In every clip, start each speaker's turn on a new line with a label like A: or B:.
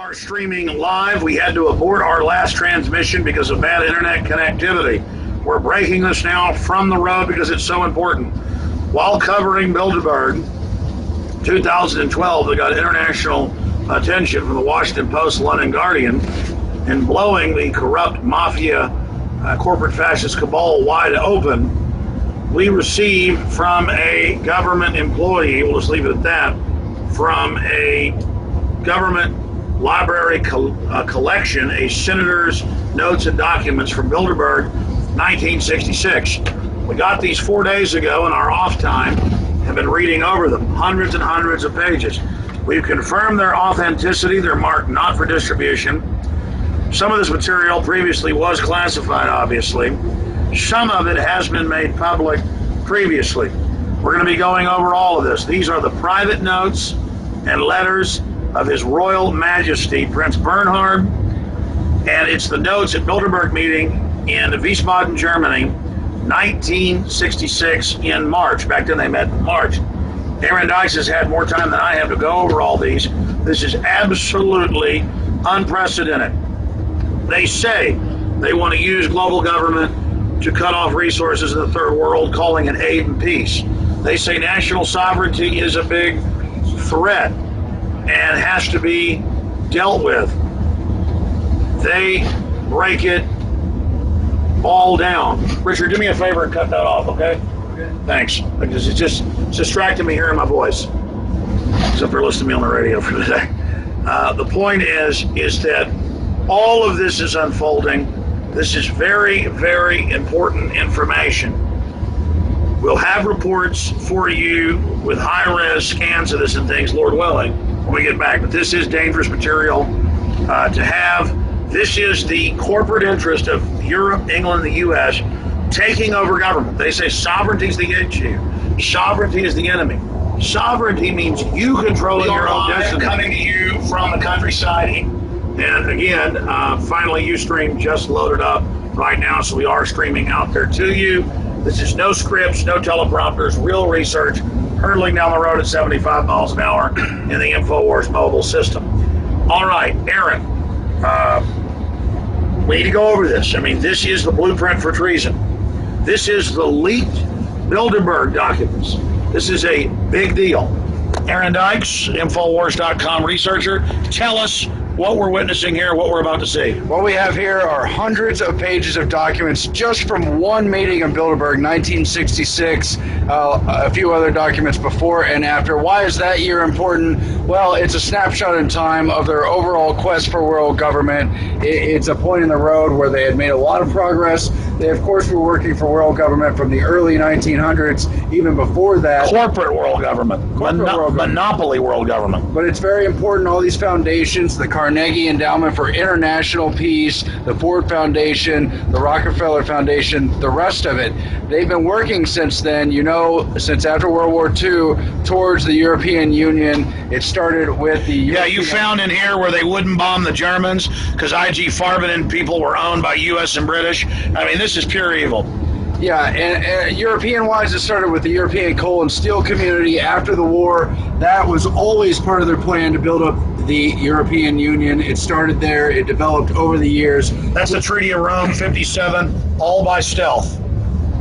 A: are streaming live. We had to abort our last transmission because of bad internet connectivity. We're breaking this now from the road because it's so important. While covering Bilderberg 2012, they got international attention from the Washington Post, London Guardian, and blowing the corrupt mafia, corporate fascist cabal wide open. We received from a government employee, we'll just leave it at that, from a government library collection, a senator's notes and documents from Bilderberg 1966. We got these 4 days ago in our off time, have been reading over them, hundreds and hundreds of pages. We've confirmed their authenticity. They're marked not for distribution. Some of this material previously was classified, obviously. Some of it has been made public previously. We're going to be going over all of this. These are the private notes and letters of His Royal Majesty Prince Bernhard, and it's the notes at Bilderberg meeting in Wiesbaden, Germany, 1966 in March. Back then they met in March. Aaron Dykes has had more time than I have to go over all these. This is absolutely unprecedented. They say they want to use global government to cut off resources in the third world, calling it aid and peace. They say national sovereignty is a big threat and has to be dealt with. They break it all down. Richard, do me a favor and cut that off, okay? Thanks. Because it's just distracting me hearing my voice. Except for listening to me on the radio for today. The point is that all of this is unfolding. This is very, very important information. We'll have reports for you with high-res scans of this and things, Lord willing, when we get back. But this is dangerous material to have. This is the corporate interest of Europe, England, and the U.S. taking over government. They say sovereignty is the issue. Sovereignty is the enemy. Sovereignty means you controlling your own destiny. Coming to you from the countryside. And again, finally, Ustream just loaded up right now, so we are streaming out there to you. This is no scripts, no teleprompters, real research, hurtling down the road at 75 miles an hour in the InfoWars mobile system. All right, Aaron, we need to go over this. I mean, this is the blueprint for treason. This is the leaked Bilderberg documents. This is a big deal. Aaron Dykes, Infowars.com researcher, tell us what we're witnessing here, what we're about to see.
B: What we have here are hundreds of pages of documents just from one meeting in Bilderberg, 1966, a few other documents before and after. Why is that year important? Well, it's a snapshot in time of their overall quest for world government. It's a point in the road where they had made a lot of progress. They, of course, were working for world government from the early 1900s, even before that.
A: Corporate world government. Monopoly world government.
B: But it's very important, all these foundations, the Carnegie Endowment for International Peace, the Ford Foundation, the Rockefeller Foundation, the rest of it. They've been working since then, since after World War II, towards the European Union. It started with the...
A: Yeah, you found in here where they wouldn't bomb the Germans because I.G. Farben and people were owned by U.S. and British. I mean, this is pure evil.
B: Yeah, and European-wise, it started with the European Coal and Steel Community after the war. That was always part of their plan to build up the European Union. It started there. It developed over the years.
A: That's the Treaty of Rome, 57, all by stealth.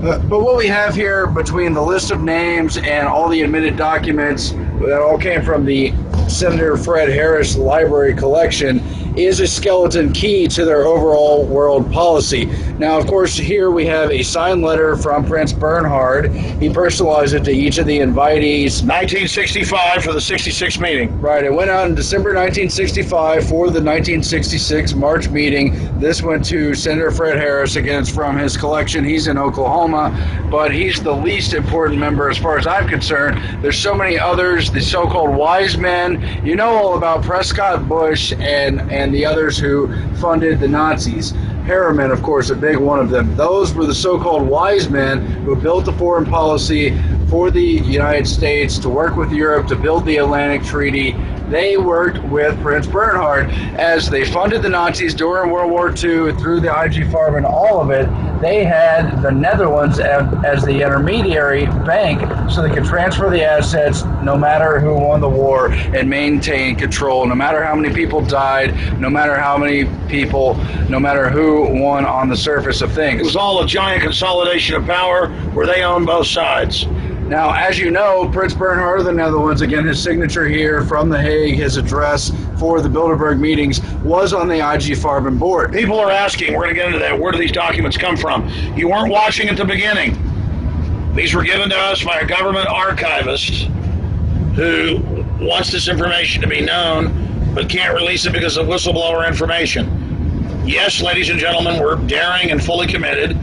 B: But what we have here between the list of names and all the admitted documents that all came from the Senator Fred Harris Library collection is a skeleton key to their overall world policy. Now, of course, here we have a signed letter from Prince Bernhard. He personalized it to each of the invitees.
A: 1965 for the 66 meeting.
B: Right, it went out in December 1965 for the 1966 March meeting. This went to Senator Fred Harris. Again, it's from his collection. He's in Oklahoma, but he's the least important member as far as I'm concerned. There's so many others, the so-called wise men. You know all about Prescott Bush and the others who funded the Nazis. Harriman, of course, a big one of them. Those were the so-called wise men who built the foreign policy for the United States to work with Europe to build the Atlantic Treaty. they worked with Prince Bernhard as they funded the Nazis during World War II through the IG Farben, all of it. They had the Netherlands as the intermediary bank so they could transfer the assets no matter who won the war and maintain control, no matter how many people died, no matter how many people, no matter who won on the surface of things.
A: It was all a giant consolidation of power where they owned both sides.
B: Now, as you know, Prince Bernhard of the Netherlands, again, his signature here from The Hague, his address for the Bilderberg meetings, was on the IG Farben board.
A: People are asking, we're going to get into that, where do these documents come from? You weren't watching at the beginning. These were given to us by a government archivist who wants this information to be known, but can't release it because of whistleblower information. Yes, ladies and gentlemen, we're daring and fully committed.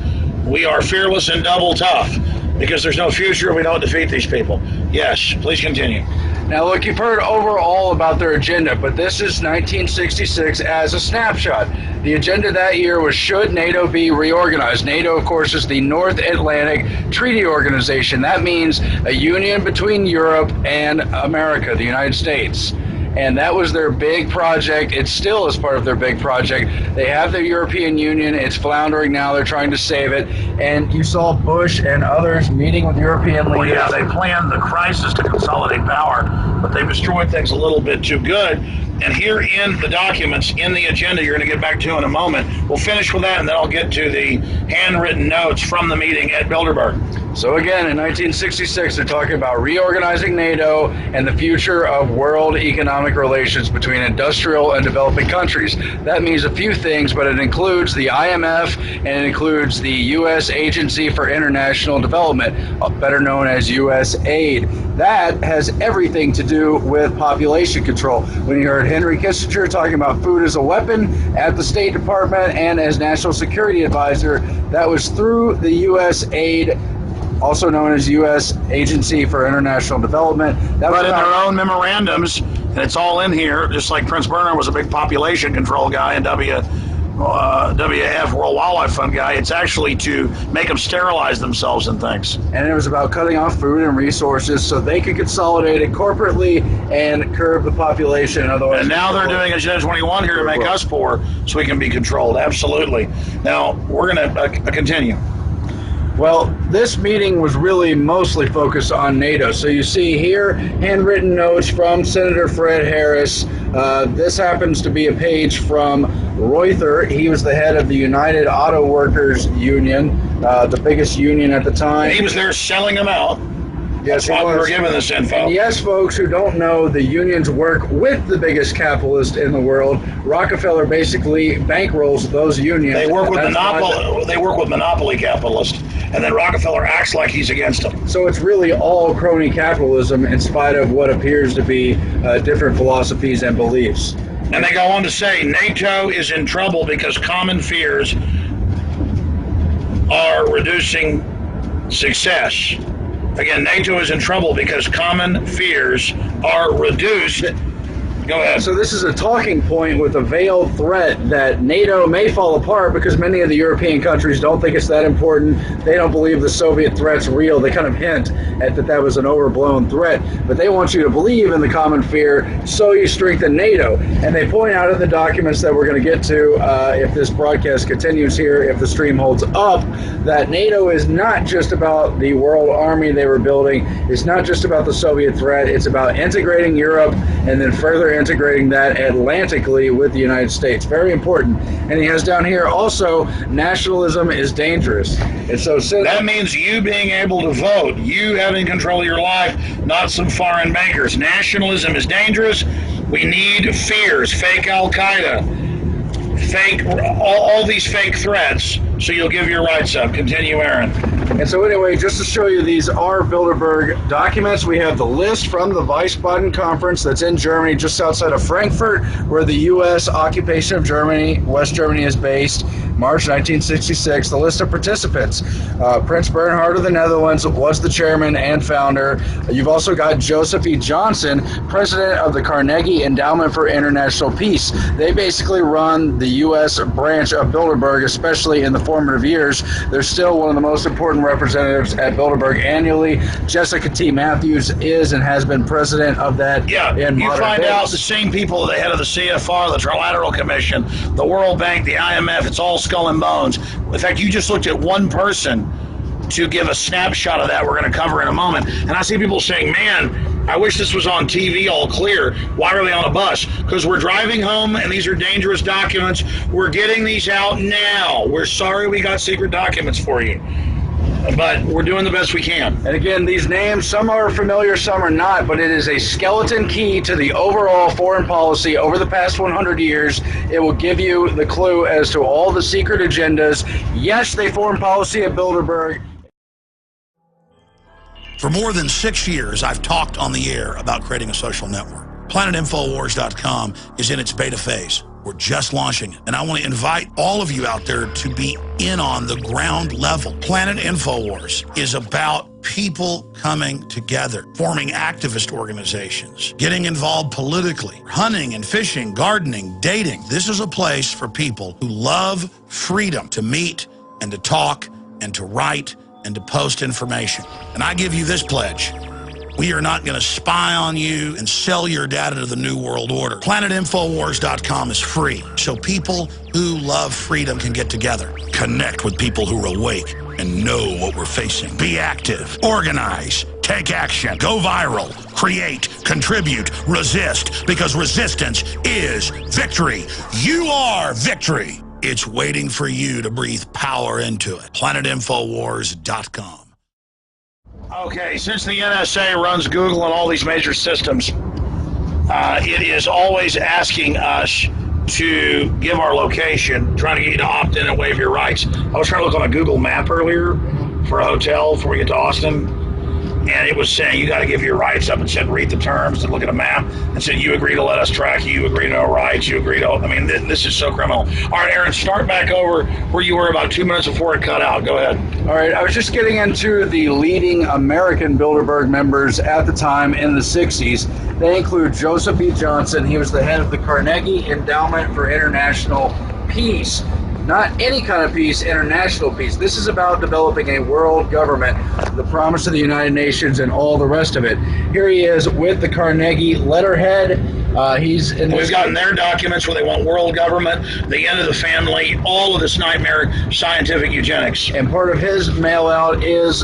A: We are fearless and double tough. Because there's no future if we don't defeat these people. Yes, please continue.
B: Now, look, you've heard overall about their agenda, but this is 1966 as a snapshot. The agenda that year was, should NATO be reorganized? NATO, of course, is the North Atlantic Treaty Organization. That means a union between Europe and America, the United States. And that was their big project. It still is part of their big project. They have the European Union. It's floundering now. They're trying to save it. And you saw Bush and others meeting with European leaders.
A: Well, yeah, they planned the crisis to consolidate power, but they've destroyed things a little bit too good. And here in the documents, in the agenda you're going to get back to in a moment, we'll finish with that, and then I'll get to the handwritten notes from the meeting at Bilderberg.
B: So again, in 1966, they're talking about reorganizing NATO and the future of world economic relations between industrial and developing countries. That means a few things, but it includes the IMF and it includes the U.S. Agency for International Development, better known as USAID. That has everything to do with population control. When you heard Henry Kissinger talking about food as a weapon at the State Department and as National Security Advisor, that was through the USAID, also known as U.S. Agency for International Development.
A: But in their own memorandums, and it's all in here, just like Prince Bernhard was a big population control guy and WWF, World Wildlife Fund guy, it's actually to make them sterilize themselves and things.
B: And it was about cutting off food and resources so they could consolidate it corporately and curb the population. Otherwise,
A: and now they're doing Agenda 21 here to make us poor so we can be controlled. Absolutely. Now, we're going to continue.
B: Well, this meeting was really mostly focused on NATO. So you see here, handwritten notes from Senator Fred Harris. This happens to be a page from Reuther. He was the head of the United Auto Workers Union, the biggest union at the time.
A: And he was there selling them out.
B: Yes,
A: That's why we were given this info.
B: And yes, folks who don't know, the unions work with the biggest capitalist in the world. Rockefeller basically bankrolls those unions.
A: They work with monopoly capitalists, and then Rockefeller acts like he's against them.
B: So it's really all crony capitalism in spite of what appears to be different philosophies and beliefs.
A: And they go on to say NATO is in trouble because common fears are reducing success. Again, NATO is in trouble because common fears are reduced. Go ahead.
B: So this is a talking point with a veiled threat that NATO may fall apart because many of the European countries don't think it's that important. They don't believe the Soviet threat's real. They kind of hint at that was an overblown threat. But they want you to believe in the common fear, so you strengthen NATO. And they point out in the documents that we're going to get to, if this broadcast continues here, if the stream holds up, that NATO is not just about the world army they were building. It's not just about the Soviet threat. It's about integrating Europe and then further integrating that atlantically with the United States. Very important. And he has down here also, nationalism is dangerous. And so
A: that means you being able to vote, you having control of your life, not some foreign bankers. Nationalism is dangerous. We need fears, fake Al-Qaeda, fake, all these fake threats, so you'll give your rights up. Continue, Aaron.
B: And so anyway, just to show you, these are Bilderberg documents. We have the list from the Wiesbaden conference that's in Germany, just outside of Frankfurt, where the U.S. occupation of Germany, West Germany, is based. March 1966. The list of participants. Prince Bernhard of the Netherlands was the chairman and founder. You've also got Joseph E. Johnson, president of the Carnegie Endowment for International Peace. They basically run the U.S. branch of Bilderberg, especially in the formative years. They're still one of the most important representatives at Bilderberg annually. Jessica T. Matthews is and has been president of that.
A: Yeah, you find out the same people, the head of the CFR, the Trilateral Commission, the World Bank, the IMF, it's all skull and bones. In fact, you just looked at one person to give a snapshot of that we're going to cover in a moment. And I see people saying, man, I wish this was on TV all clear. Why are they on a bus? Because we're driving home and these are dangerous documents. We're getting these out now. We're sorry we got secret documents for you, but we're doing the best we can.
B: And again, these names, some are familiar, some are not, but it is a skeleton key to the overall foreign policy over the past 100 years. It will give you the clue as to all the secret agendas. Yes, they form policy at Bilderberg.
C: For more than 6 years, I've talked on the air about creating a social network. PlanetInfoWars.com is in its beta phase. We're just launching, and I want to invite all of you out there to be in on the ground level. Planet InfoWars is about people coming together, forming activist organizations, getting involved politically, hunting and fishing, gardening, dating. This is a place for people who love freedom to meet and to talk and to write and to post information. And I give you this pledge. We are not going to spy on you and sell your data to the New World Order. PlanetInfoWars.com is free, so people who love freedom can get together, connect with people who are awake and know what we're facing. Be active, organize, take action, go viral, create, contribute, resist, because resistance is victory. You are victory. It's waiting for you to breathe power into it. PlanetInfoWars.com.
A: Okay, since the NSA runs Google and all these major systems, it is always asking us to give our location, trying to get you to opt in and waive your rights. I was trying to look on a Google map earlier for a hotel before we get to Austin, and it was saying you got to give your rights up, and said read the terms and look at a map, and said you agree to let us track you, you agree to no rights, you agree to, I mean, this is so criminal. All right, Aaron, start back over where you were about 2 minutes before it cut out. Go ahead.
B: All right, I was just getting into the leading American Bilderberg members at the time in the 60s. They include Joseph E. Johnson. He was the head of the Carnegie Endowment for International Peace. Not any kind of peace, international peace. This is about developing a world government, the promise of the United Nations and all the rest of it. Here he is with the Carnegie letterhead. We've
A: gotten their documents where they want world government, the end of the family, all of this nightmare scientific eugenics.
B: And part of his mail out is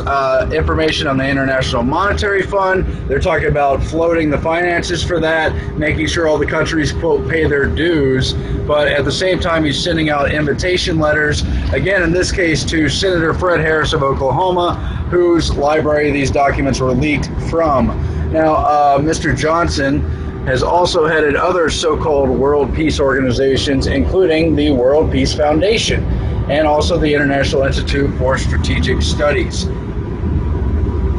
B: information on the International Monetary Fund. They're talking about floating the finances for that, making sure all the countries, quote, pay their dues. But at the same time, he's sending out invitation letters, again, in this case, to Senator Fred Harris of Oklahoma, whose library these documents were leaked from. Now, Mr. Johnson has also headed other so-called world peace organizations, including the World Peace Foundation and also the International Institute for Strategic Studies.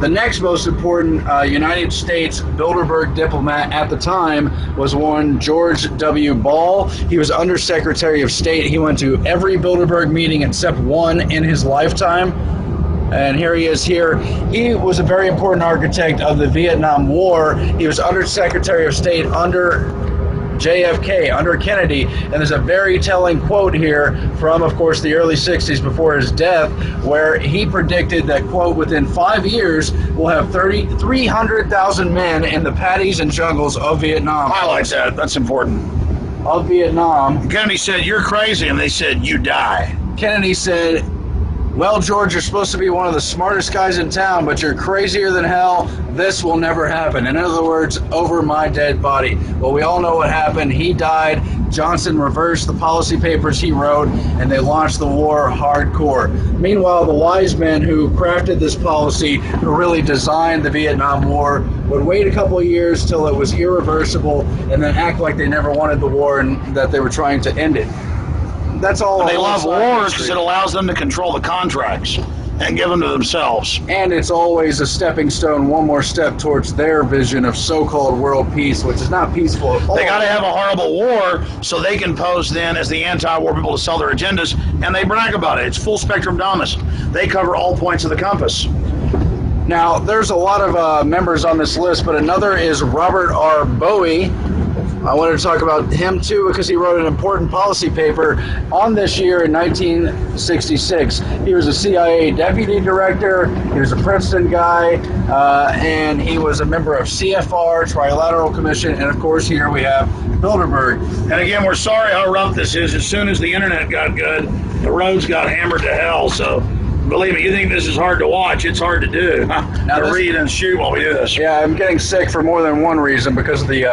B: The next most important United States Bilderberg diplomat at the time was one George W. Ball. He was Undersecretary of State. He went to every Bilderberg meeting except one in his lifetime. And here he is here. He was a very important architect of the Vietnam War. He was Undersecretary of State under JFK, under Kennedy, and there's a very telling quote here from, of course, the early 60s before his death, where he predicted that, quote, within 5 years, we'll have 300,000 men in the paddies and jungles of Vietnam.
A: Highlight that. That's important.
B: Of Vietnam.
A: Kennedy said, you're crazy, and they said, you die.
B: Kennedy said, well, George, you're supposed to be one of the smartest guys in town, but you're crazier than hell. This will never happen. In other words, over my dead body. Well, we all know what happened. He died. Johnson reversed the policy papers he wrote, and they launched the war hardcore. Meanwhile, the wise men who crafted this policy, who really designed the Vietnam War, would wait a couple of years till it was irreversible and then act like they never wanted the war and that they were trying to end it. That's all.
A: They love wars because it allows them to control the contracts. and give them to themselves.
B: And it's always a stepping stone, one more step towards their vision of so-called world peace, which is not peaceful at all.
A: They got to have a horrible war so they can pose then as the anti-war people to sell their agendas, and they brag about it. It's full spectrum dominance. They cover all points of the compass.
B: Now, there's a lot of members on this list, but another is Robert R. Bowie. I wanted to talk about him, too, because he wrote an important policy paper on this year in 1966. He was a CIA deputy director, he was a Princeton guy, and he was a member of CFR, Trilateral Commission, and, of course, here we have Bilderberg.
A: And, again, we're sorry how rough this is. As soon as the internet got good, the roads got hammered to hell, so... Believe me, you think this is hard to watch, it's hard to do. To read and shoot while we do this.
B: Yeah, I'm getting sick for more than one reason because of the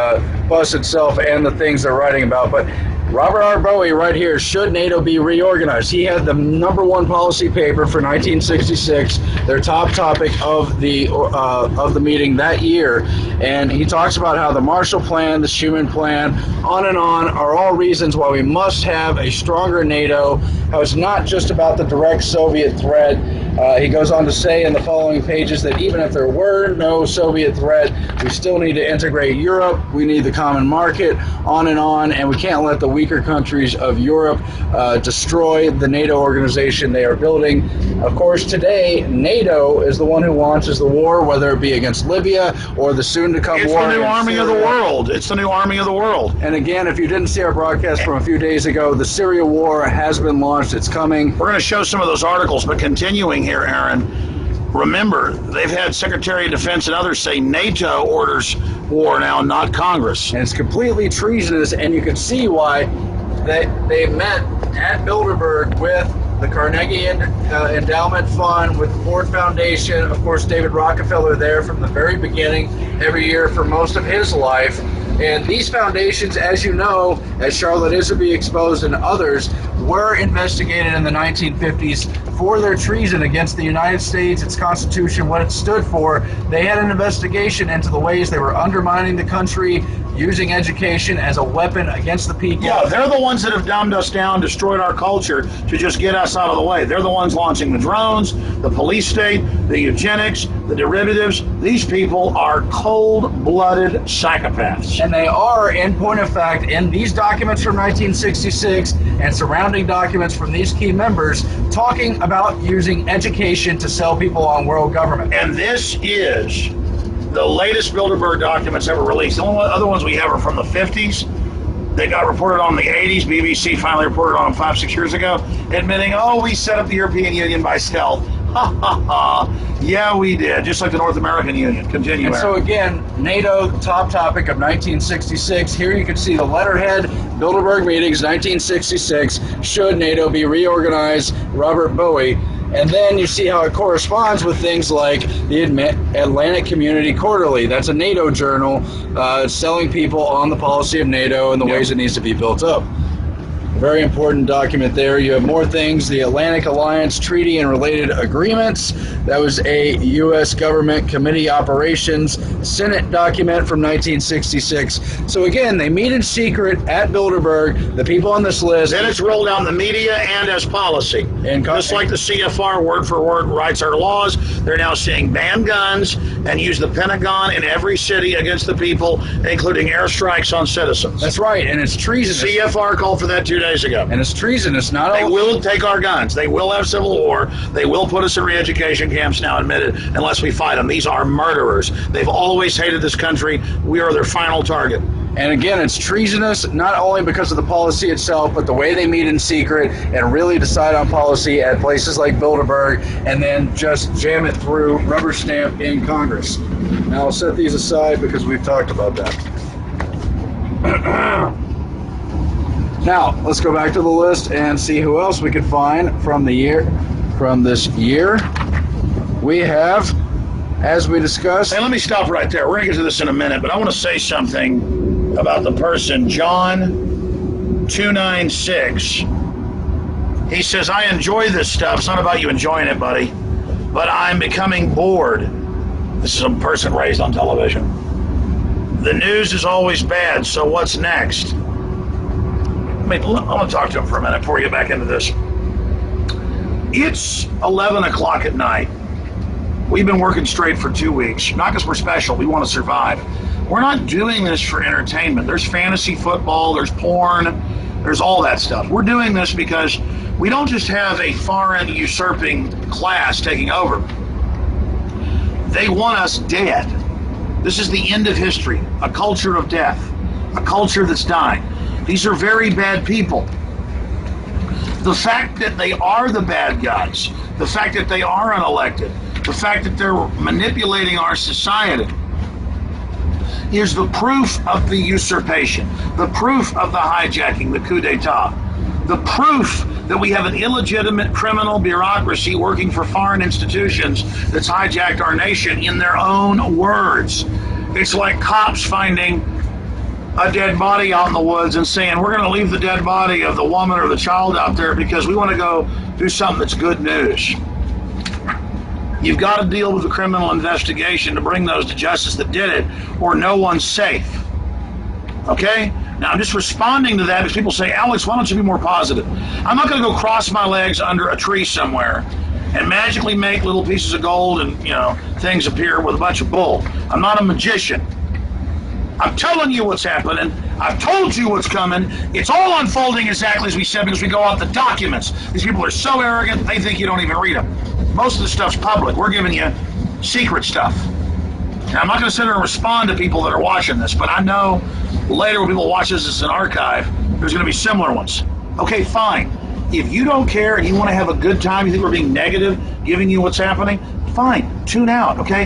B: bus itself and the things they're writing about. But Robert R. Bowie right here, should NATO be reorganized? He had the #1 policy paper for 1966, their top topic of the meeting that year. And he talks about how the Marshall Plan, the Schuman Plan, on and on, are all reasons why we must have a stronger NATO, how it's not just about the direct Soviet threat. He goes on to say in the following pages that even if there were no Soviet threat, we still need to integrate Europe, we need the common market, on, and we can't let the weaker countries of Europe destroy the NATO organization they are building. Of course, today, NATO is the one who launches the war, whether it be against Libya or the soon-to-come war.
A: It's the new army of the world. It's the new army of the world.
B: And again, if you didn't see our broadcast from a few days ago, the Syria war has been launched. It's coming.
A: We're going to show some of those articles, but continuing here, Aaron, remember, they've had Secretary of Defense and others say NATO orders war now, not Congress.
B: And it's completely treasonous, and you can see why they met at Bilderberg with the Carnegie Endowment Fund, with the Ford Foundation, of course, David Rockefeller there from the very beginning, every year for most of his life. And these foundations, as you know, as Charlotte Iserby exposed and others, were investigated in the 1950s for their treason against the United States, its Constitution, what it stood for. They had an investigation into the ways they were undermining the country, using education as a weapon against the people.
A: Yeah, they're the ones that have dumbed us down, destroyed our culture to just get us out of the way. They're the ones launching the drones, the police state, the eugenics, the derivatives. These people are cold-blooded psychopaths.
B: And they are, in point of fact, in these documents from 1966 and surrounding documents from these key members, talking about using education to sell people on world government.
A: And this is the latest Bilderberg documents ever released. The only other ones we have are from the 50s. They got reported on in the 80s. BBC finally reported on them 5-6 years ago, admitting, oh, we set up the European Union by stealth. Ha, ha, ha. Yeah, we did, just like the North American Union. Continue,
B: And
A: Aaron.
B: so again, NATO, top topic of 1966. Here you can see the letterhead, Bilderberg meetings, 1966. Should NATO be reorganized? Robert Bowie. And then you see how it corresponds with things like the Atlantic Community Quarterly. That's a NATO journal selling people on the policy of NATO and the ways it needs to be built up. Very important document there. You have more things. The Atlantic Alliance Treaty and related agreements. That was a U.S. government committee operations Senate document from 1966. So again, they meet in secret at Bilderberg. The people on this list.
A: Then it's rolled down the media and as policy.
B: And
A: just like the CFR word for word writes our laws, they're now saying ban guns and use the Pentagon in every city against the people, including airstrikes on citizens.
B: That's right, and it's treasonous.
A: CFR called for that 2 days ago.
B: And it's treasonous. Not
A: They will take our guns. They will have civil war. They will put us in re-education camps now, admitted, unless we fight them. These are murderers. They've always hated this country. We are their final target.
B: And again, it's treasonous, not only because of the policy itself, but the way they meet in secret and really decide on policy at places like Bilderberg and then just jam it through, rubber stamp in Congress. Now I'll set these aside because we've talked about that. Now, let's go back to the list and see who else we could find from this year. We have, as we discussed...
A: Hey, let me stop right there. We're going to get to this in a minute, but I want to say something about the person, John296. He says, I enjoy this stuff. It's not about you enjoying it, buddy, but I'm becoming bored. This is a person raised on television. The news is always bad, so what's next? I want to talk to him for a minute before we get back into this. It's 11 o'clock at night. We've been working straight for 2 weeks, not because we're special, we want to survive. We're not doing this for entertainment. There's fantasy football, there's porn, there's all that stuff. We're doing this because we don't just have a foreign usurping class taking over. They want us dead. This is the end of history, a culture of death, a culture that's dying. These are very bad people. The fact that they are the bad guys, the fact that they are unelected, the fact that they're manipulating our society is the proof of the usurpation, the proof of the hijacking, the coup d'etat, the proof that we have an illegitimate criminal bureaucracy working for foreign institutions that's hijacked our nation in their own words. It's like cops finding a dead body out in the woods and saying, we're going to leave the dead body of the woman or the child out there because we want to go do something that's good news. You've got to deal with the criminal investigation to bring those to justice that did it, or no one's safe. Okay? Now, I'm just responding to that because people say, Alex, why don't you be more positive? I'm not going to go cross my legs under a tree somewhere and magically make little pieces of gold and, things appear with a bunch of bull. I'm not a magician. I'm telling you what's happening. I've told you what's coming. It's all unfolding exactly as we said because we go off the documents. These people are so arrogant, they think you don't even read them. Most of the stuff's public. We're giving you secret stuff. Now, I'm not going to sit there and respond to people that are watching this, but I know later when people watch this as an archive, there's going to be similar ones. Okay, fine. If you don't care and you want to have a good time, you think we're being negative, giving you what's happening, fine. Tune out, okay?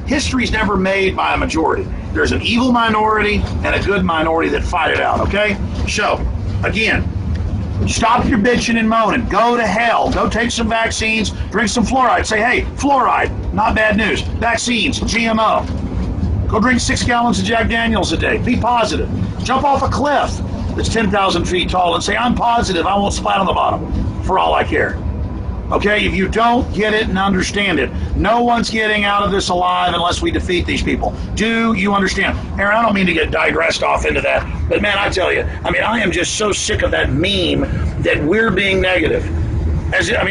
A: History's never made by a majority. There's an evil minority and a good minority that fight it out, okay? So, again, stop your bitching and moaning. Go to hell. Go take some vaccines. Drink some fluoride. Say, hey, fluoride, not bad news. Vaccines, GMO. Go drink 6 gallons of Jack Daniels a day. Be positive. Jump off a cliff that's 10,000 feet tall and say, I'm positive. I won't splat on the bottom for all I care. Okay, if you don't get it and understand it, no one's getting out of this alive unless we defeat these people. Do you understand? Aaron, I don't mean to get digressed off into that, but man, I tell you, I am just so sick of that meme that we're being negative.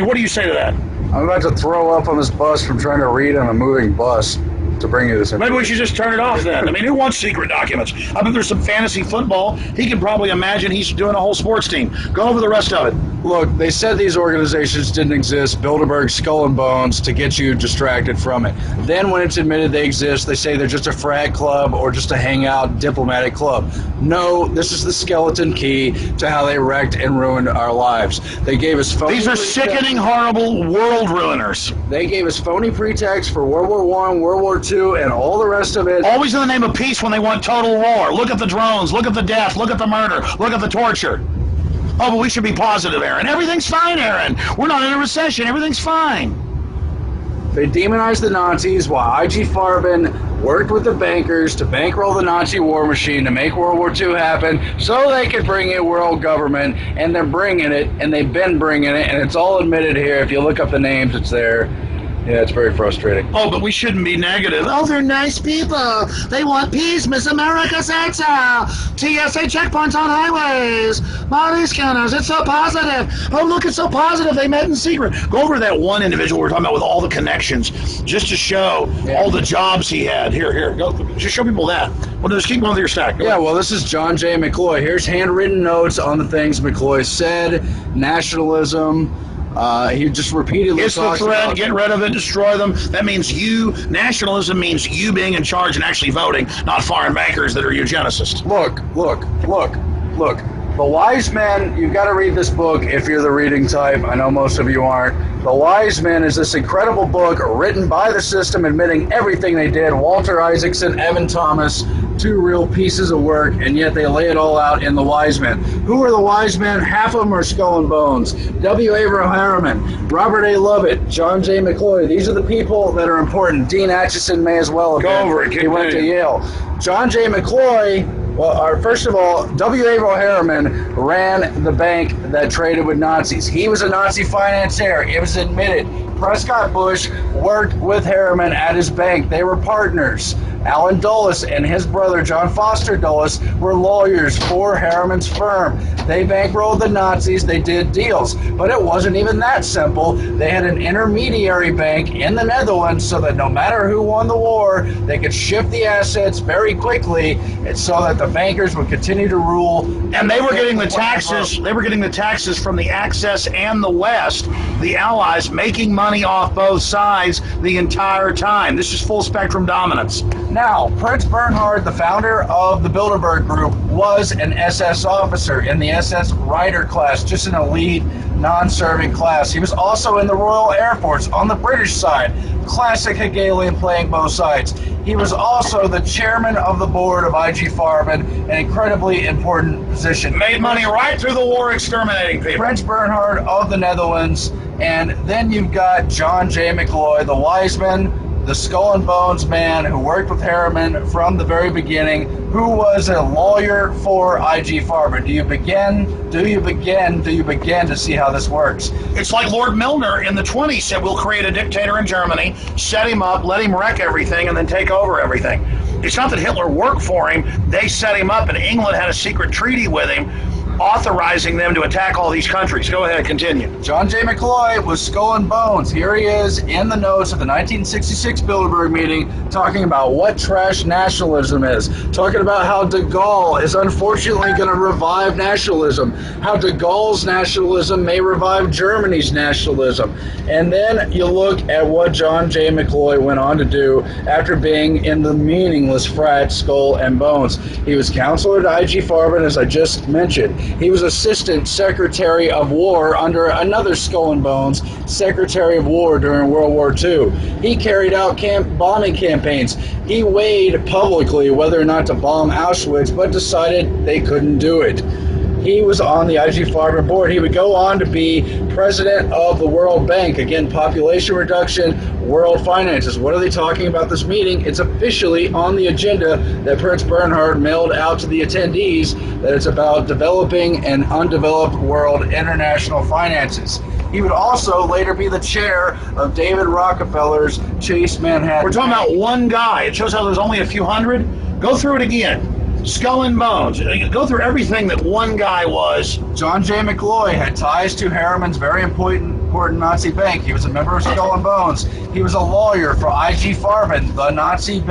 A: What do you say to that?
B: I'm about to throw up on this bus from trying to read on a moving bus to bring you this information.
A: Maybe we should just turn it off then. Who wants secret documents? I bet there's some fantasy football. He can probably imagine he's doing a whole sports team. Go over the rest of it.
B: Look, they said these organizations didn't exist, Bilderberg, Skull and Bones, to get you distracted from it. Then when it's admitted they exist, they say they're just a frat club or just a hangout diplomatic club. No, this is the skeleton key to how they wrecked and ruined our lives. They gave us phony
A: These are sickening, horrible world ruiners.
B: They gave us phony pretexts for World War I, World War II, and all the rest of it.
A: Always in the name of peace when they want total war. Look at the drones, look at the death, look at the murder, look at the torture. Oh, but we should be positive, Aaron. Everything's fine, Aaron. We're not in a recession. Everything's fine.
B: They demonized the Nazis while I.G. Farben worked with the bankers to bankroll the Nazi war machine to make World War II happen so they could bring in world government, and they're bringing it, and they've been bringing it, and it's all admitted here. If you look up the names, it's there. Yeah, it's very frustrating.
A: Oh, but we shouldn't be negative. Oh, they're nice people. They want peace. Miss America said so. TSA checkpoints on highways. Body scanners. It's so positive. Oh, look, it's so positive. They met in secret. Go over to that one individual we're talking about with all the connections, just to show all the jobs he had. Here. Go. Just show people that. Well, just keep going with your stack. Go ahead.
B: Well, this is John J. McCloy. Here's handwritten notes on the things McCloy said. Nationalism. He just repeatedly
A: it's the threat, get rid of it, destroy them. That means nationalism means you being in charge and actually voting, not foreign bankers that are eugenicists.
B: Look. The Wise Men, you've got to read this book if you're the reading type. I know most of you aren't. The Wise Men is this incredible book written by the system admitting everything they did. Walter Isaacson, Evan Thomas, 2 real pieces of work, and yet they lay it all out in The Wise Men. Who are the Wise Men? Half of them are Skull and Bones. W. Averill Harriman, Robert A. Lovett, John J. McCloy. These are the people that are important. Dean Acheson may as well have been.
A: Go over it.
B: He went to Yale. John J. McCloy... Well, first of all, W. Averill Harriman ran the bank that traded with Nazis. He was a Nazi financier. It was admitted. Prescott Bush worked with Harriman at his bank. They were partners. Allen Dulles and his brother John Foster Dulles were lawyers for Harriman's firm. They bankrolled the Nazis, they did deals, but it wasn't even that simple. They had an intermediary bank in the Netherlands so that no matter who won the war, they could shift the assets very quickly and so that the bankers would continue to rule.
A: And they were getting the taxes, from the Axis and the West, the Allies, making money off both sides the entire time. This is full spectrum dominance.
B: Now, Prince Bernhard, the founder of the Bilderberg Group, was an SS officer in the SS Rider class, just an elite, non-serving class. He was also in the Royal Air Force on the British side. Classic Hegelian, playing both sides. He was also the chairman of the board of IG Farben, an incredibly important position.
A: Made money right through the war exterminating people.
B: Prince Bernhard of the Netherlands, and then you've got John J. McCloy, the wise man, the skull and bones man who worked with Harriman from the very beginning, who was a lawyer for IG Farben. Do you begin to see how this works?
A: It's like Lord Milner in the 20s said, we'll create a dictator in Germany, set him up, let him wreck everything, and then take over everything. It's not that Hitler worked for him. They set him up, and England had a secret treaty with him authorizing them to attack all these countries. Go ahead, continue.
B: John J. McCloy was skull and bones. Here he is in the notes of the 1966 Bilderberg meeting talking about what trash nationalism is, talking about how de Gaulle is unfortunately going to revive nationalism, how de Gaulle's nationalism may revive Germany's nationalism. And then you look at what John J. McCloy went on to do after being in the meaningless frat Skull and Bones. He was counselor to IG Farben, as I just mentioned. He was Assistant Secretary of War under another Skull and Bones, Secretary of War during World War II. He carried out bombing campaigns. He weighed publicly whether or not to bomb Auschwitz, but decided they couldn't do it. He was on the IG Farben board. He would go on to be president of the World Bank. Again, population reduction, world finances. What are they talking about this meeting? It's officially on the agenda that Prince Bernhard mailed out to the attendees, that it's about developing an undeveloped world international finances. He would also later be the chair of David Rockefeller's Chase Manhattan.
A: We're talking about one guy. It shows how there's only a few hundred. Go through it again. Skull and Bones. Go through everything that one guy was.
B: John J. McCloy had ties to Harriman's very important Nazi bank. He was a member of Skull and Bones. He was a lawyer for IG Farben, the Nazi, you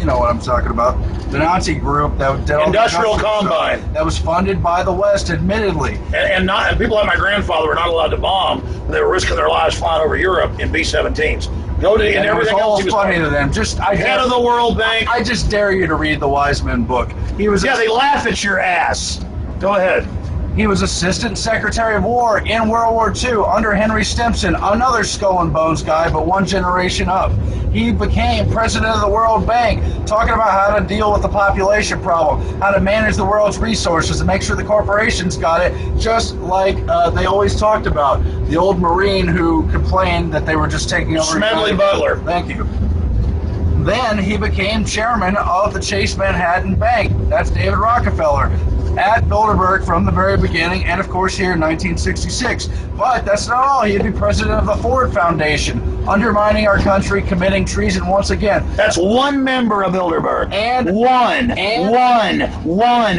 B: know what I'm talking about, the Nazi group that did all
A: Industrial Combine.
B: That was funded by the West, admittedly.
A: And people like my grandfather were not allowed to bomb. They were risking their lives flying over Europe in B-17s.
B: And it was all funny to them.
A: Head of the World Bank.
B: I just dare you to read the Wiseman book.
A: They laugh at your ass. Go ahead.
B: He was Assistant Secretary of War in World War II under Henry Stimson, another Skull and Bones guy, but one generation up. He became president of the World Bank, talking about how to deal with the population problem, how to manage the world's resources and make sure the corporations got it, just like they always talked about. The old Marine who complained that they were just taking over.
A: Smedley Butler.
B: Thank you. Then he became chairman of the Chase Manhattan Bank. That's David Rockefeller. At Bilderberg from the very beginning, and of course here in 1966. But that's not all. He'd be president of the Ford Foundation, undermining our country, committing treason once again.
A: That's one member of Bilderberg. One.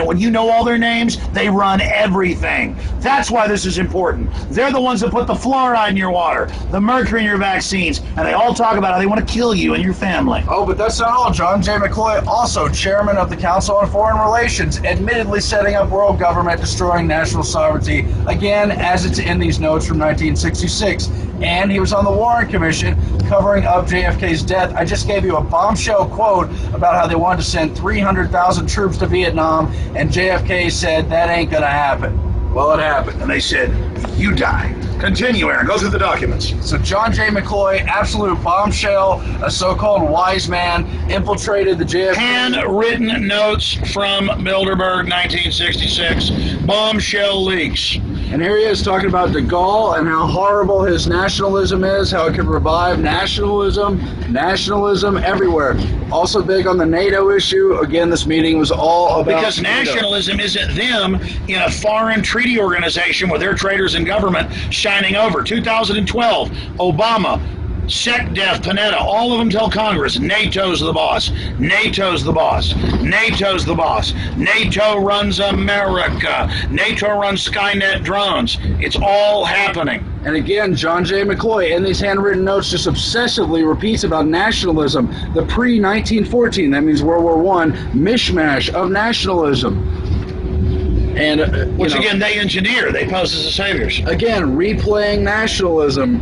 A: When you know all their names, they run everything. That's why this is important. They're the ones that put the fluoride in your water, the mercury in your vaccines, and they all talk about how they want to kill you and your family.
B: Oh, but that's not all. John J. McCloy, also chairman of the Council on Foreign Relations, admittedly setting up world government, destroying national sovereignty, again, as it's in these notes from 1966. And he was on the Warren Commission covering up JFK's death. I just gave you a bombshell quote about how they wanted to send 300,000 troops to Vietnam, and JFK said that ain't gonna happen. Well, it happened.
A: And they said, you die. Continue, Aaron. Go through the documents.
B: So John J. McCloy, absolute bombshell, a so-called wise man, infiltrated the JFK.
A: Handwritten notes from Bilderberg, 1966. Bombshell leaks.
B: And here he is talking about de Gaulle and how horrible his nationalism is, how it could revive nationalism everywhere. Also big on the NATO issue. Again, this meeting was all about
A: because nationalism isn't them in a foreign treaty organization with their traitors in government shining over. 2012, Obama SecDef, Panetta, all of them tell Congress, NATO's the boss. NATO's the boss. NATO's the boss. NATO runs America. NATO runs Skynet drones. It's all happening.
B: And again, John J. McCloy, in these handwritten notes, just obsessively repeats about nationalism. The pre-1914, that means World War I, mishmash of nationalism. And
A: which again, they engineer. They pose as the saviors.
B: Again, replaying nationalism,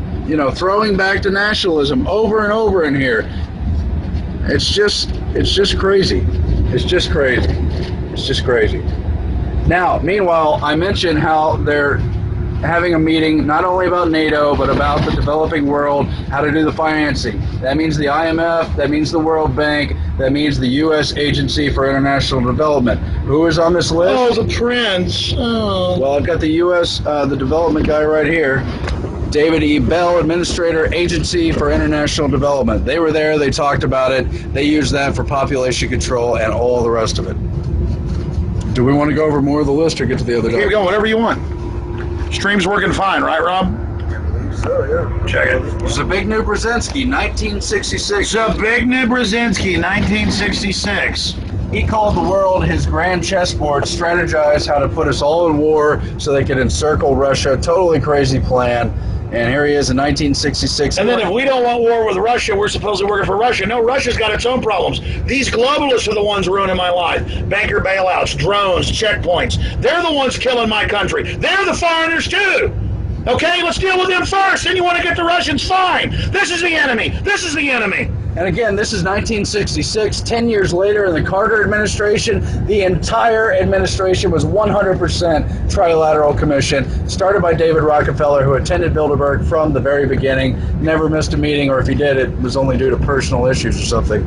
B: throwing back to nationalism over and over in here. It's just crazy. It's just crazy. It's just crazy. Now, meanwhile, I mentioned how they're having a meeting not only about NATO, but about the developing world, how to do the financing. That means the IMF, that means the World Bank, that means the U.S. Agency for International Development. Who is on this list?
A: Oh, the prince. Oh.
B: Well, I've got the U.S., the development guy right here. David E. Bell, Administrator, Agency for International Development. They were there, they talked about it, they used that for population control and all the rest of it. Do we want to go over more of the list or get to the other?
A: Keep going, whatever you want. Stream's working fine, right, Rob?
B: I believe so, yeah.
A: Check it.
B: Zbigniew Brzezinski, 1966.
A: Zbigniew Brzezinski, 1966.
B: He called the world his grand chessboard, strategized how to put us all in war so they could encircle Russia. Totally crazy plan. And here he is in 1966.
A: And then if we don't want war with Russia, we're supposedly working for Russia. No, Russia's got its own problems. These globalists are the ones ruining my life. Banker bailouts, drones, checkpoints. They're the ones killing my country. They're the foreigners too. Okay, let's deal with them first. Then you want to get the Russians, fine. This is the enemy. This is the enemy.
B: And again, this is 1966. 10 years later in the Carter administration, the entire administration was 100% trilateral commission, started by David Rockefeller, who attended Bilderberg from the very beginning, never missed a meeting, or if he did, it was only due to personal issues or something.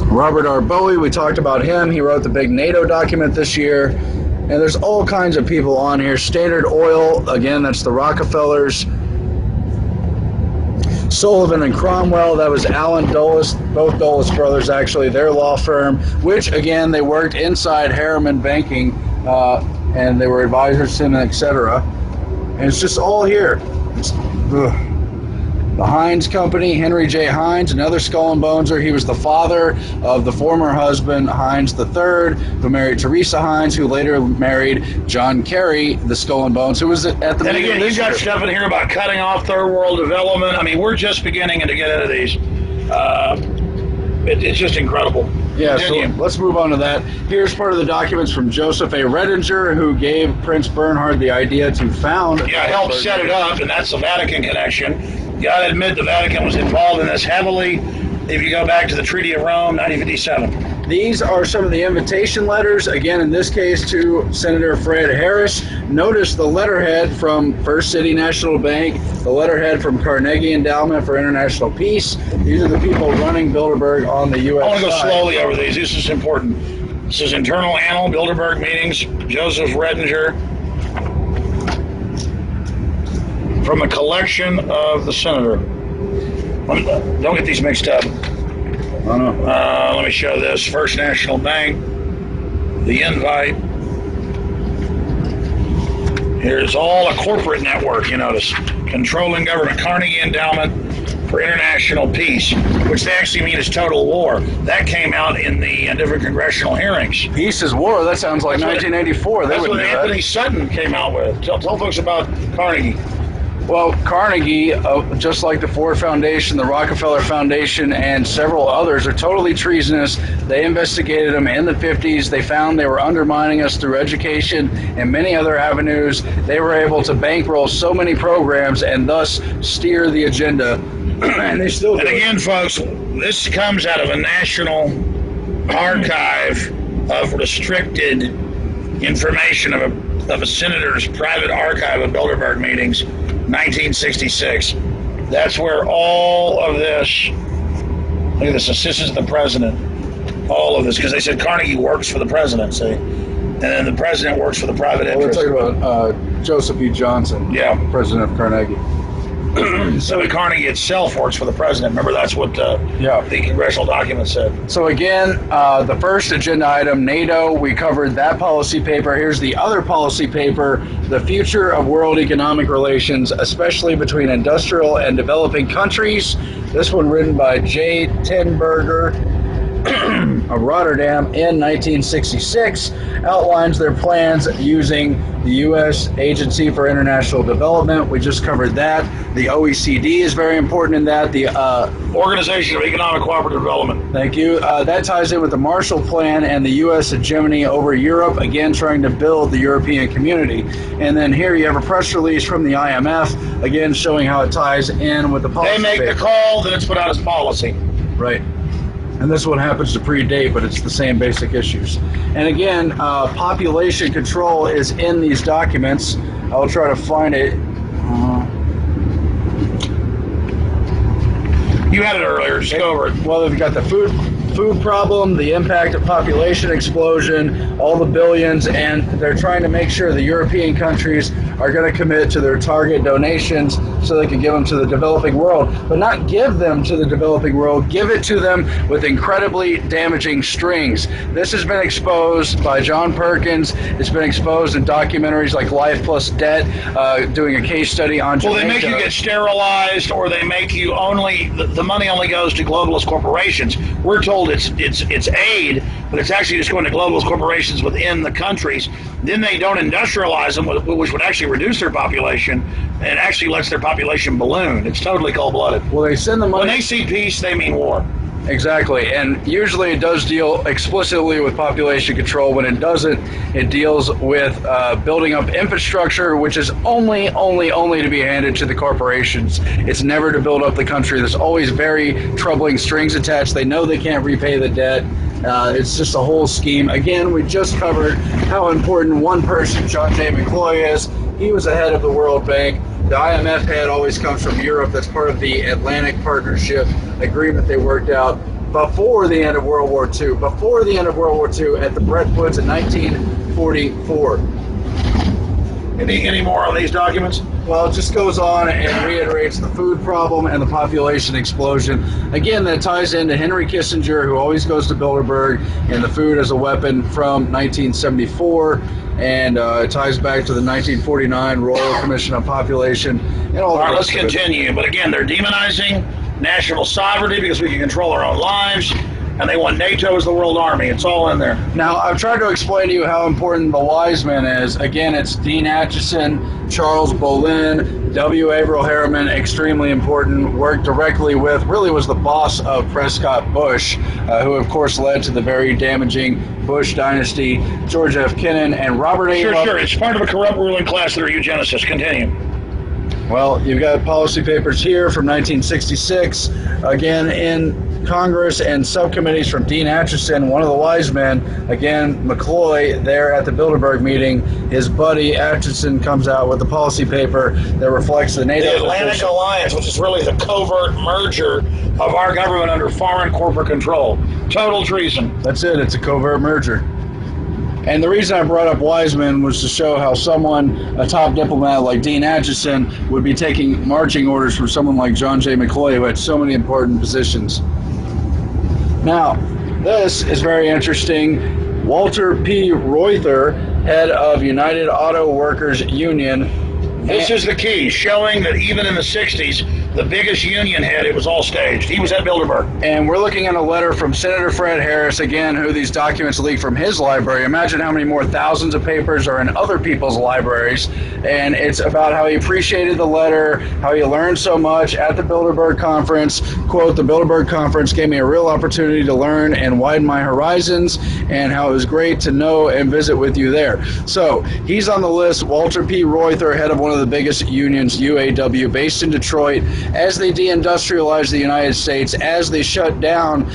B: Robert R. Bowie, we talked about him. He wrote the big NATO document this year. And there's all kinds of people on here. Standard Oil, again, that's the Rockefellers. Sullivan and Cromwell, that was Allen Dulles, both Dulles brothers actually, their law firm, which again, they worked inside Harriman Banking, and they were advisors to him, etc. And it's just all here. The Heinz Company, Henry J. Heinz, another skull and boneser. He was the father of the former husband, Heinz III, who married Teresa Heinz, who later married John Kerry, the skull and bones, who was at the
A: And again, you got stuff in here about cutting off third world development. I mean, we're just beginning to get into these. It's just incredible.
B: Yeah, so let's move on to that. Here's part of the documents from Joseph A. Redinger, who gave Prince Bernhard the idea to found...
A: Yeah, helped set it up, and that's the Vatican connection. You got to admit the Vatican was involved in this heavily. If you go back to the Treaty of Rome, 1957.
B: These are some of the invitation letters, again, in this case, to Senator Fred Harris. Notice the letterhead from First City National Bank, the letterhead from Carnegie Endowment for International Peace. These are the people running Bilderberg on the U.S.
A: I want to go
B: side.
A: slowly over these. This is important. This is internal annal, Bilderberg meetings, Joseph Redinger. From a collection of the senator. Don't get these mixed up.
B: Oh, no.
A: Let me show this. First National Bank, the invite. Here's all a corporate network, you notice. Controlling government, Carnegie Endowment for International Peace, which they actually mean is total war. That came out in the different congressional hearings.
B: Peace is war. That sounds like 1984.
A: That's what Anthony Sutton came out with. Tell folks about Carnegie.
B: Well, Carnegie, just like the Ford Foundation, the Rockefeller Foundation, and several others, are totally treasonous. They investigated them in the 50s. They found they were undermining us through education and many other avenues. They were able to bankroll so many programs and thus steer the agenda. And they still do.
A: And again, folks, this comes out of a national archive of restricted information of a senator's private archive of Bilderberg meetings. 1966. That's where all of this, look at this, assistant to the president, all of this, because they said Carnegie works for the presidency, and then the president works for the private interest.
B: We're talking about Joseph E. Johnson,
A: yeah,
B: president of Carnegie.
A: So Carnegie itself works for the president. Remember, that's what the congressional document said.
B: So again, the first agenda item, NATO, we covered that policy paper. Here's the other policy paper, the future of world economic relations, especially between industrial and developing countries. This one written by J. Tenberger of Rotterdam in 1966, outlines their plans using the U.S. Agency for International Development. We just covered that. The OECD is very important in that. The
A: Organization of Economic Cooperative Development.
B: Thank you. That ties in with the Marshall Plan and the U.S. hegemony over Europe, again trying to build the European community. And then here you have a press release from the IMF, again showing how it ties in with the policy.
A: They make the call, then it's put out as policy.
B: Right. And this one happens to predate, but it's the same basic issues. And again, population control is in these documents. I'll try to find it.
A: You had it earlier. Just go over it.
B: Well, they've got the food problem, the impact of population explosion, all the billions, and they're trying to make sure the European countries are going to commit to their target donations so they can give them to the developing world, but not give them to the developing world, give it to them with incredibly damaging strings. This has been exposed by John Perkins. It's been exposed in documentaries like Life Plus Debt, doing a case study on Jamaica.
A: Well, they make you get sterilized, or they make you only, the money only goes to globalist corporations. We're told it's aid, but it's actually just going to globalist corporations within the countries. Then they don't industrialize them, which would actually reduce their population, and actually lets their population balloon. It's totally cold-blooded.
B: Well, they send the money.
A: When they see peace, they mean war.
B: Exactly, and usually it does deal explicitly with population control. When it doesn't, it deals with building up infrastructure, which is only to be handed to the corporations. It's never to build up the country. There's always very troubling strings attached. They know they can't repay the debt. It's just a whole scheme. Again, we just covered how important one person, John J. McCloy, is. He was the head of the World Bank. The IMF head always comes from Europe. That's part of the Atlantic Partnership agreement they worked out before the end of World War II. Before the end of World War II at the Bretton Woods in 1944.
A: Any more on these documents?
B: Well, it just goes on and reiterates the food problem and the population explosion. Again, that ties into Henry Kissinger, who always goes to Bilderberg, and the food as a weapon from 1974. And it ties back to the 1949 Royal Commission on Population and all
A: right, let's continue. But again, they're demonizing national sovereignty because we can control our own lives, and they want NATO as the world army. It's all in there.
B: Now, I've tried to explain to you how important the wise men is. Again, it's Dean Acheson, Charles Bolin, W. Averill Harriman, extremely important, worked directly with, really was the boss of Prescott Bush, who of course led to the very damaging Bush dynasty, George F. Kennan, and Robert A.
A: Sure. It's part of a corrupt ruling class that are eugenicists. Continue.
B: Well, you've got policy papers here from 1966, again in Congress, and subcommittees from Dean Acheson, one of the wise men. Again, McCloy there at the Bilderberg meeting. His buddy Acheson comes out with a policy paper that reflects the NATO...
A: The Atlantic Alliance, which is really the covert merger of our government under foreign corporate control. Total treason.
B: That's it. It's a covert merger. And the reason I brought up Wiseman was to show how someone, a top diplomat like Dean Acheson, would be taking marching orders from someone like John J. McCloy, who had so many important positions. Now, this is very interesting. Walter P. Reuther, head of United Auto Workers Union.
A: This is the key, showing that even in the 60s, the biggest union head, it was all staged. He was at Bilderberg.
B: And we're looking at a letter from Senator Fred Harris, again, who these documents leak from his library. Imagine how many more thousands of papers are in other people's libraries. And it's about how he appreciated the letter, how he learned so much at the Bilderberg conference. Quote, the Bilderberg conference gave me a real opportunity to learn and widen my horizons, and how it was great to know and visit with you there. So he's on the list. Walter P. Reuther, head of one of the biggest unions, UAW, based in Detroit. As they deindustrialized the United States, as they shut down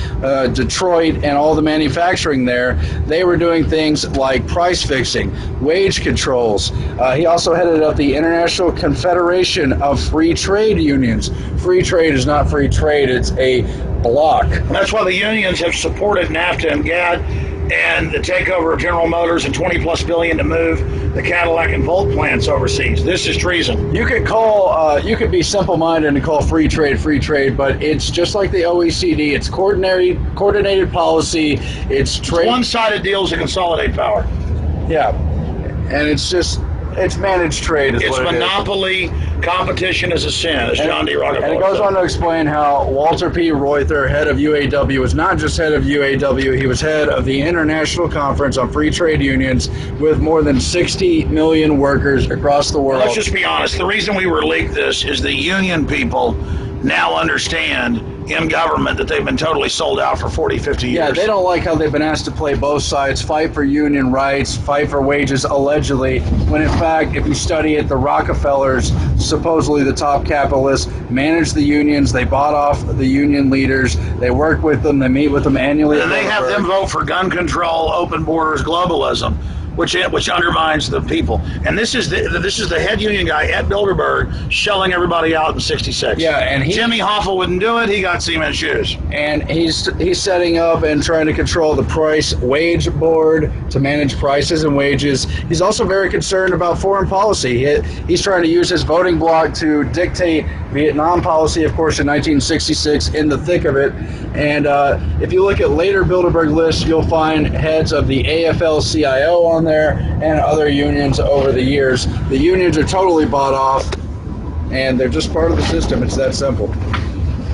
B: Detroit and all the manufacturing there, they were doing things like price fixing, wage controls. He also headed up the International Confederation of Free Trade Unions. Free trade is not free trade, it's a block.
A: That's why the unions have supported NAFTA and GATT and the takeover of General Motors and $20+ billion to move the Cadillac and Volt plants overseas. This is treason.
B: You could call, you could be simple-minded and call free trade, but it's just like the OECD. It's coordinated policy. It's trade.
A: One-sided deals to consolidate power.
B: Yeah, and it's managed trade.
A: It's monopoly. Competition is a sin, as John D. Rockefeller
B: And it goes
A: said.
B: on to explain how Walter P. Reuther, head of UAW, was not just head of UAW, he was head of the International Conference on Free Trade Unions with more than 60 million workers across the world.
A: Let's just be honest. The reason we were leaked this is the union people now understand in government that they've been totally sold out for 40, 50 years.
B: Yeah, they don't like how they've been asked to play both sides, fight for union rights, fight for wages, allegedly, when in fact, if you study it, the Rockefellers, supposedly the top capitalists, managed the unions, they bought off the union leaders, they work with them, they meet with them annually.
A: And they have them vote for gun control, open borders, globalism, which undermines the people. And this is the head union guy at Bilderberg shelling everybody out in '66.
B: Yeah, and
A: Jimmy Hoffa wouldn't do it. He got cement shoes.
B: And he's setting up and trying to control the price wage board to manage prices and wages. He's also very concerned about foreign policy. He's trying to use his voting bloc to dictate Vietnam policy, of course, in 1966, in the thick of it. And if you look at later Bilderberg lists, you'll find heads of the AFL-CIO on there and other unions over the years. The unions are totally bought off, and they're just part of the system. It's that simple.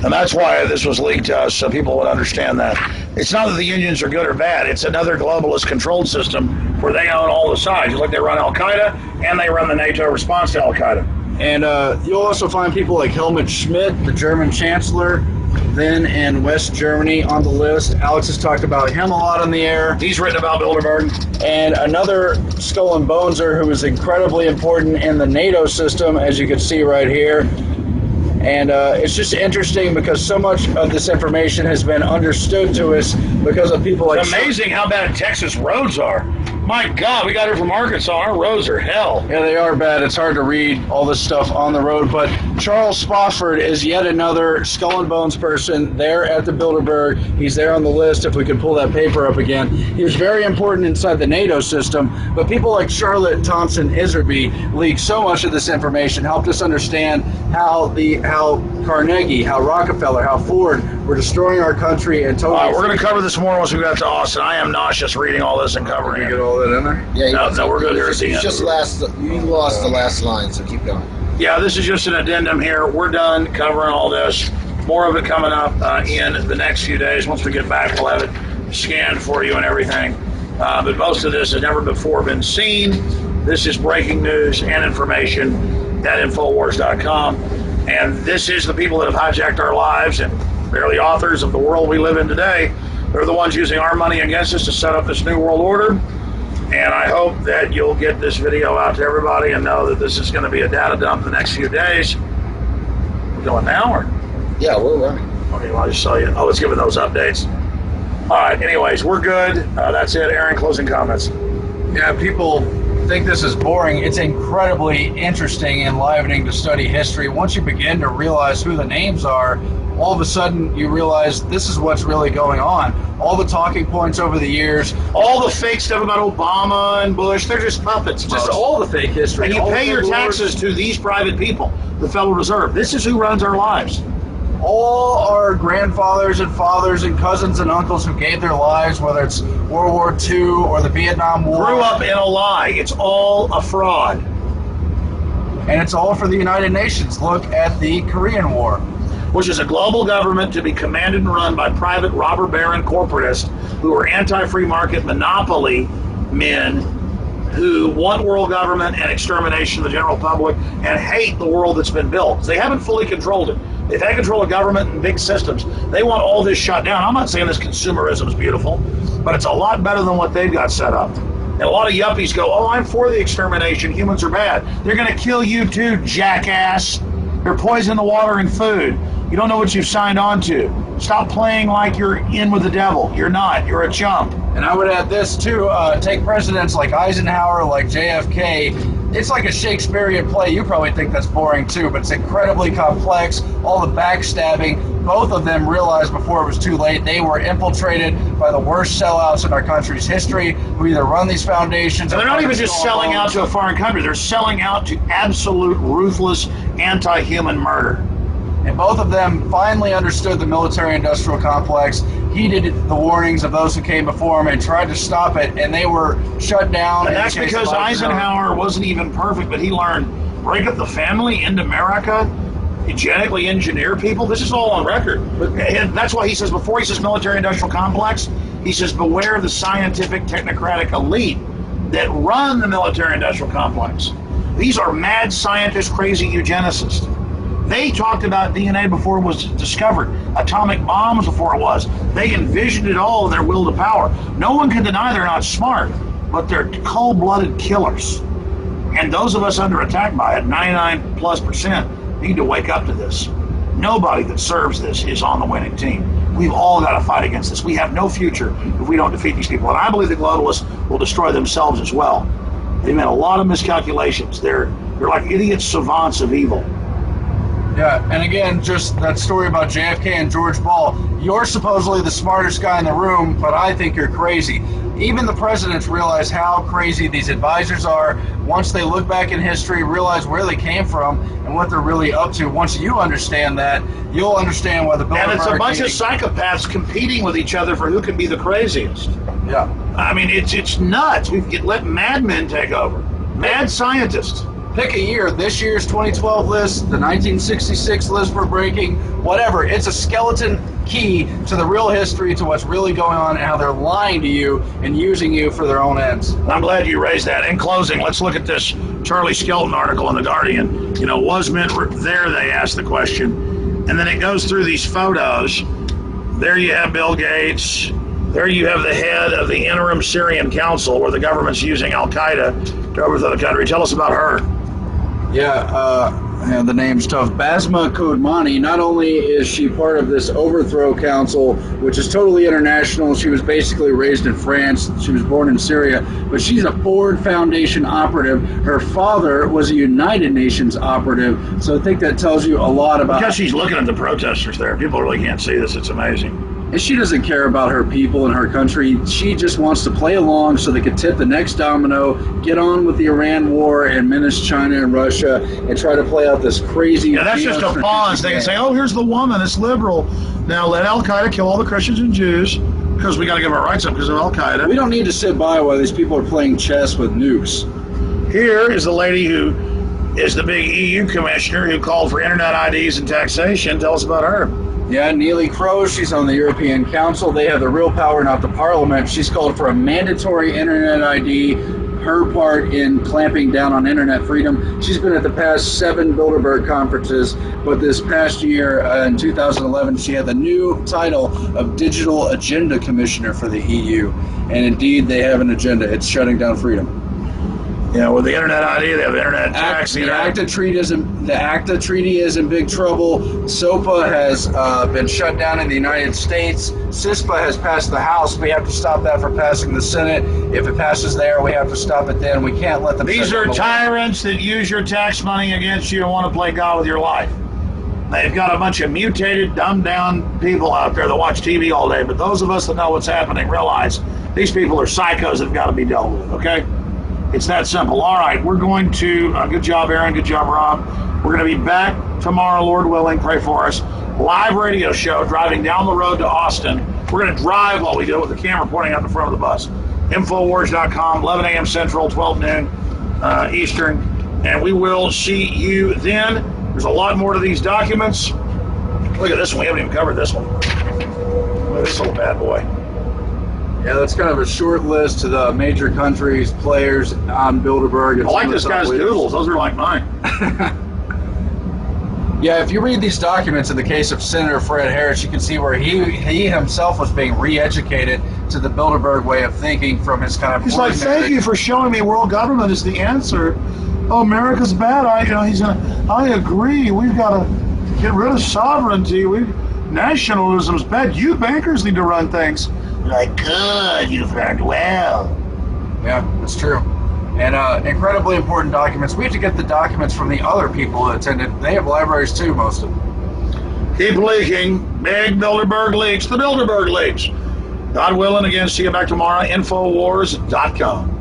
A: And that's why this was leaked to us, so people would understand that. It's not that the unions are good or bad. It's another globalist controlled system where they own all the sides. Just like they run Al-Qaeda, and they run the NATO response to Al-Qaeda.
B: And you'll also find people like Helmut Schmidt, the German chancellor, then in West Germany, on the list. Alex has talked about him a lot on the air.
A: He's written about Bilderberg.
B: And another skull and boneser who is incredibly important in the NATO system, as you can see right here. And it's just interesting because so much of this information has been understood to us because of people like...
A: It's amazing how bad Texas roads are. My God, we got here from Arkansas. Our roads are hell.
B: Yeah, they are bad. It's hard to read all this stuff on the road. But Charles Spofford is yet another skull and bones person there at the Bilderberg. He's there on the list, if we could pull that paper up again. He was very important inside the NATO system. But people like Charlotte Thompson Iserby leaked so much of this information, helped us understand how Carnegie, how Rockefeller, how Ford were destroying our country and totally...
A: We're going to cover this more once we get to Austin. I am nauseous reading all this and covering it.
B: Get all that in there?
D: Yeah,
A: No, we're good here at the end.
D: You lost the last line, so keep going.
A: Yeah, this is just an addendum here. We're done covering all this. More of it coming up in the next few days. Once we get back, we'll have it scanned for you and everything. But most of this has never before been seen. This is breaking news and information at Infowars.com. And this is the people that have hijacked our lives, and they're the authors of the world we live in today. They're the ones using our money against us to set up this new world order. And I hope that you'll get this video out to everybody and know that this is going to be a data dump the next few days. We're going now, or?
D: Yeah, we're running.
A: Okay, well, I'll just show you. Oh, let's give it those updates. All right, anyways, we're good. That's it. Aaron, closing comments.
B: Yeah, people think this is boring. It's incredibly interesting and enlivening to study history. Once you begin to realize who the names are, all of a sudden you realize this is what's really going on. All the talking points over the years,
A: All the fake stuff about Obama and Bush, they're just puppets.
B: just
A: folks.
B: all the fake history.
A: And you
B: all
A: pay
B: the
A: your
B: good
A: taxes to these private people, the Federal Reserve. This is who runs our lives.
B: all our grandfathers and fathers and cousins and uncles who gave their lives, whether it's World War II or the Vietnam War.
A: Grew up in a lie. It's all a fraud.
B: And it's all for the United Nations. Look at the Korean War.
A: Which is a global government to be commanded and run by private robber baron corporatists who are anti-free market monopoly men who want world government and extermination of the general public and hate the world that's been built. They haven't fully controlled it. They've had control of government and big systems. They want all this shut down. I'm not saying this consumerism is beautiful, but it's a lot better than what they've got set up. And a lot of yuppies go, oh, I'm for the extermination. Humans are bad. They're going to kill you too, jackass. They're poisoning the water and food. You don't know what you've signed on to. Stop playing like you're in with the devil. You're not. You're a chump.
B: And I would add this too, take presidents like Eisenhower, like JFK. It's like a Shakespearean play. You probably think that's boring too, but it's incredibly complex. All the backstabbing, both of them realized before it was too late they were infiltrated by the worst sellouts in our country's history, who either run these foundations.
A: And they're not even just selling out to a foreign country. They're selling out to absolute ruthless anti-human murder.
B: And both of them finally understood the military-industrial complex, heeded the warnings of those who came before them, and tried to stop it, and they were shut down.
A: And that's because Eisenhower wasn't even perfect, but he learned, break up the family, end America, genetically engineer people. This is all on record. And that's why he says, before he says military-industrial complex, he says, beware the scientific technocratic elite that run the military-industrial complex. These are mad scientists, crazy eugenicists. They talked about DNA before it was discovered, atomic bombs before it was. They envisioned it all in their will to power. No one can deny they're not smart, but they're cold-blooded killers. And those of us under attack by it, 99+%, need to wake up to this. Nobody that serves this is on the winning team. We've all got to fight against this. We have no future if we don't defeat these people. And I believe the globalists will destroy themselves as well. They've made a lot of miscalculations. They're like idiot savants of evil.
B: Yeah, and again, just that story about JFK and George Ball. You're supposedly the smartest guy in the room, but I think you're crazy. Even the presidents realize how crazy these advisors are. Once they look back in history, realize where they came from and what they're really up to. Once you understand that, you'll understand why the Bilderberg.
A: And it's a bunch of psychopaths competing with each other for who can be the craziest.
B: Yeah.
A: I mean, it's nuts. Let madmen take over. Mad scientists.
B: Pick a year. This year's 2012 list, the 1966 list we're breaking, whatever. It's a skeleton key to the real history, to what's really going on and how they're lying to you and using you for their own ends.
A: I'm glad you raised that. In closing, let's look at this Charlie Skelton article in The Guardian. You know, was Mint there, they asked the question. And then it goes through these photos. There you have Bill Gates. There you have the head of the interim Syrian Council, where the government's using Al-Qaeda to overthrow the country. Tell us about her.
B: Yeah, the name's tough. Basma Kodmani, not only is she part of this overthrow council, which is totally international, she was basically raised in France, she was born in Syria, but she's a Ford Foundation operative. Her father was a United Nations operative, so I think that tells you a lot about...
A: Because she's looking at the protesters there. People really can't see this. It's amazing.
B: And she doesn't care about her people and her country. She just wants to play along so they can tip the next domino, get on with the Iran war and menace China and Russia and try to play out this crazy...
A: Yeah, that's just a pause. They can say, oh, here's the woman, it's liberal. Now let Al-Qaeda kill all the Christians and Jews because we got to give our rights up because of Al-Qaeda.
B: We don't need to sit by while these people are playing chess with nukes.
A: Here is the lady who is the big EU commissioner who called for internet IDs and taxation. Tell us about her.
B: Yeah, Neelie Kroes, she's on the European Council. They have the real power, not the parliament. She's called for a mandatory internet ID, her part in clamping down on internet freedom. She's been at the past 7 Bilderberg conferences, but this past year, in 2011, she had the new title of Digital Agenda Commissioner for the EU. And indeed, they have an agenda. It's shutting down freedom.
A: Yeah, with the internet ID, they have the internet tax.
B: The ACTA treaty is in big trouble. SOPA has been shut down in the United States. CISPA has passed the House. We have to stop that from passing the Senate. If it passes there, we have to stop it then. We can't let them...
A: These are tyrants that use your tax money against you and want to play God with your life. They've got a bunch of mutated, dumbed-down people out there that watch TV all day. But those of us that know what's happening realize these people are psychos that have got to be dealt with, okay? It's that simple. All right, we're going to, good job, Aaron, good job, Rob. We're going to be back tomorrow, Lord willing, pray for us. Live radio show, driving down the road to Austin. We're going to drive while we do it with the camera pointing out the front of the bus. Infowars.com, 11 a.m. Central, 12 noon Eastern. And we will see you then. There's a lot more to these documents. Look at this one. We haven't even covered this one. Look at this little bad boy.
B: Yeah, that's kind of a short list to the major countries, players on Bilderberg.
A: I like this guy's doodles. Those are like mine.
B: Yeah, if you read these documents in the case of Senator Fred Harris, you can see where he himself was being re-educated to the Bilderberg way of thinking from his kind of...
A: He's like, thank you for showing me world government is the answer. Oh, America's bad. I agree. We've got to get rid of sovereignty. Nationalism's bad. You bankers need to run things. Like, good, you've learned well.
B: Yeah, that's true. And incredibly important documents. We have to get the documents from the other people who attended. They have libraries too, most of them.
A: Keep leaking. Big Bilderberg leaks. The Bilderberg leaks. God willing, again, see you back tomorrow. Infowars.com.